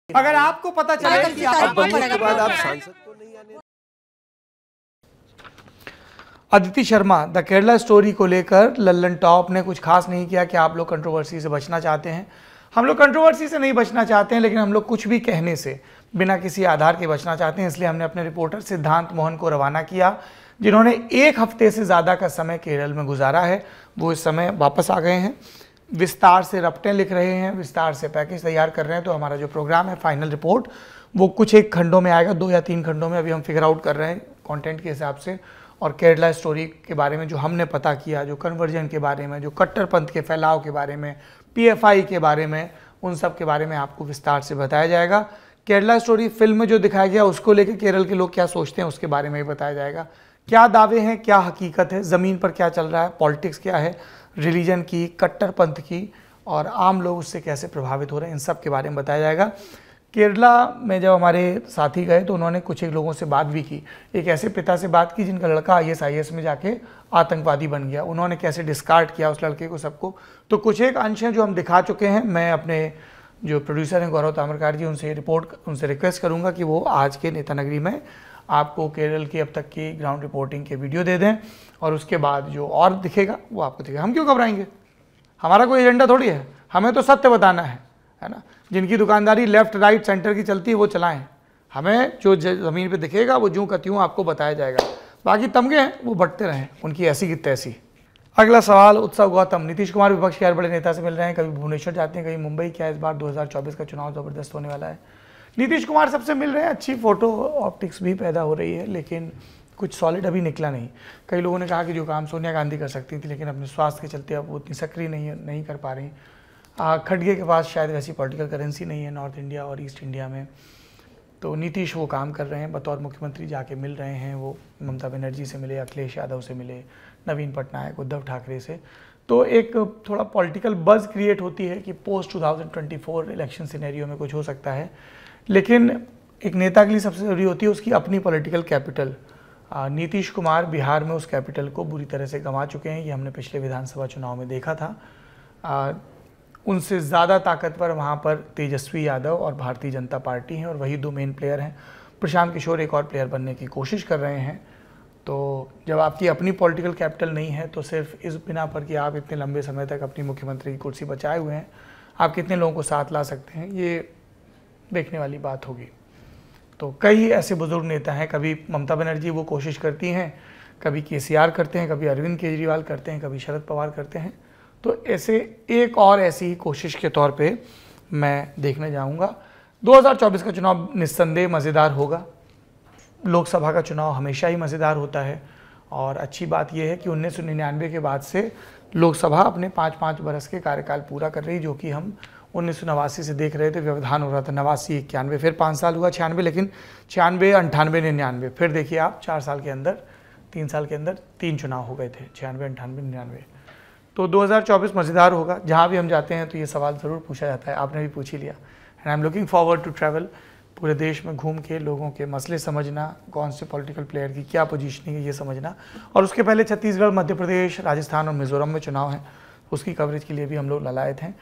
अगर आपको पता चले कि के बाद आप सांसद को नहीं आने। अदिति शर्मा द केरला स्टोरी को लेकर लल्लन टॉप ने कुछ खास नहीं किया कि आप लोग कंट्रोवर्सी से बचना चाहते हैं। हम लोग कंट्रोवर्सी से नहीं बचना चाहते हैं, लेकिन हम लोग कुछ भी कहने से बिना किसी आधार के बचना चाहते हैं। इसलिए हमने अपने रिपोर्टर सिद्धांत मोहन को रवाना किया, जिन्होंने 1 हफ्ते से ज़्यादा का समय केरल में गुजारा है। वो इस समय वापस आ गए हैं, विस्तार से रपटें लिख रहे हैं, विस्तार से पैकेज तैयार कर रहे हैं। तो हमारा जो प्रोग्राम है फाइनल रिपोर्ट वो कुछ एक खंडों में आएगा, 2 या 3 खंडों में। अभी हम फिगर आउट कर रहे हैं कंटेंट के हिसाब से। और केरला स्टोरी के बारे में जो हमने पता किया, जो कन्वर्जन के बारे में, जो कट्टरपंथ के फैलाव के बारे में, पीएफआई के बारे में, उन सब के बारे में आपको विस्तार से बताया जाएगा। केरला स्टोरी फिल्म में जो दिखाया गया उसको लेकर केरल के लोग क्या सोचते हैं उसके बारे में भी बताया जाएगा। क्या दावे हैं, क्या हकीकत है, ज़मीन पर क्या चल रहा है, पॉलिटिक्स क्या है, रिलीजन की, कट्टरपंथ की, और आम लोग उससे कैसे प्रभावित हो रहे हैं, इन सब के बारे में बताया जाएगा। केरला में जब हमारे साथी गए तो उन्होंने कुछ एक लोगों से बात भी की। एक ऐसे पिता से बात की जिनका लड़का IAS में जाके आतंकवादी बन गया। उन्होंने कैसे डिस्कार्ड किया उस लड़के को, सबको। तो कुछ एक अंश हैं जो हम दिखा चुके हैं। मैं अपने जो प्रोड्यूसर हैं गौरव ताम्रकार जी, उनसे रिक्वेस्ट करूँगा कि वो आज के नेता नगरी में आपको केरल की अब तक की ग्राउंड रिपोर्टिंग के वीडियो दे दें, और उसके बाद जो और दिखेगा वो आपको दिखेगा। हम क्यों घबराएंगे? हमारा कोई एजेंडा थोड़ी है, हमें तो सत्य बताना है ना। जिनकी दुकानदारी लेफ्ट राइट सेंटर की चलती है वो चलाएं। हमें जो ज़मीन पे दिखेगा वो ज्यों का त्यों आपको बताया जाएगा। बाकी तमगे हैं वो बढ़ते रहें, उनकी ऐसी की तैसी। अगला सवाल उत्सव गौतम। नीतीश कुमार विपक्ष के हर बड़े नेता से मिल रहे हैं, कभी भुवनेश्वर जाते हैं, कभी मुंबई। क्या इस बार 2024 का चुनाव ज़बरदस्त होने वाला है? नीतीश कुमार सबसे मिल रहे हैं, अच्छी फोटो ऑप्टिक्स भी पैदा हो रही है, लेकिन कुछ सॉलिड अभी निकला नहीं। कई लोगों ने कहा कि जो काम सोनिया गांधी कर सकती थी, लेकिन अपने स्वास्थ्य के चलते अब वो उतनी सक्रिय नहीं कर पा रही। खड़गे के पास शायद वैसी पॉलिटिकल करेंसी नहीं है नॉर्थ इंडिया और ईस्ट इंडिया में। तो नीतीश वो काम कर रहे हैं, बतौर मुख्यमंत्री जाके मिल रहे हैं। वो ममता बनर्जी से मिले, अखिलेश यादव से मिले, नवीन पटनायक, उद्धव ठाकरे से। तो एक थोड़ा पॉलिटिकल बज़ क्रिएट होती है कि पोस्ट 2024 इलेक्शन सिनेरियो में कुछ हो सकता है। लेकिन एक नेता के लिए सबसे ज़रूरी होती है उसकी अपनी पॉलिटिकल कैपिटल। नीतीश कुमार बिहार में उस कैपिटल को बुरी तरह से गंवा चुके हैं। ये हमने पिछले विधानसभा चुनाव में देखा था। उनसे ज़्यादा ताकतवर वहाँ पर तेजस्वी यादव और भारतीय जनता पार्टी हैं, और वही 2 मेन प्लेयर हैं। प्रशांत किशोर एक और प्लेयर बनने की कोशिश कर रहे हैं। तो जब आपकी अपनी पॉलिटिकल कैपिटल नहीं है तो सिर्फ इस बिना पर कि आप इतने लंबे समय तक अपनी मुख्यमंत्री की कुर्सी बचाए हुए हैं, आप कितने लोगों को साथ ला सकते हैं, ये देखने वाली बात होगी। तो कई ऐसे बुजुर्ग नेता हैं, कभी ममता बनर्जी वो कोशिश करती हैं, कभी KCR करते हैं, कभी अरविंद केजरीवाल करते हैं, कभी शरद पवार करते हैं। तो ऐसे एक और ऐसी ही कोशिश के तौर पे मैं देखने जाऊंगा। 2024 का चुनाव निस्संदेह मज़ेदार होगा। लोकसभा का चुनाव हमेशा ही मज़ेदार होता है, और अच्छी बात यह है कि 1999 के बाद से लोकसभा अपने 5-5 बरस के कार्यकाल पूरा कर रही, जो कि हम 1989 से देख रहे थे। व्यवधान हो रहा था 89, 91, फिर 5 साल हुआ 96, लेकिन 96, 98, 99, फिर देखिए आप 4 साल के अंदर, 3 साल के अंदर 3 चुनाव हो गए थे, 96, 98, 99। तो 2024 मज़ेदार होगा। जहाँ भी हम जाते हैं तो ये सवाल ज़रूर पूछा जाता है, आपने भी पूछ ही लिया। And I am looking forward to travel, पूरे देश में घूम के लोगों के मसले समझना, कौन से पॉलिटिकल प्लेयर की क्या पोजीशनिंग है ये समझना। और उसके पहले छत्तीसगढ़, मध्य प्रदेश, राजस्थान और मिज़ोरम में चुनाव हैं, उसकी कवरेज के लिए भी हम लोग ललायत हैं।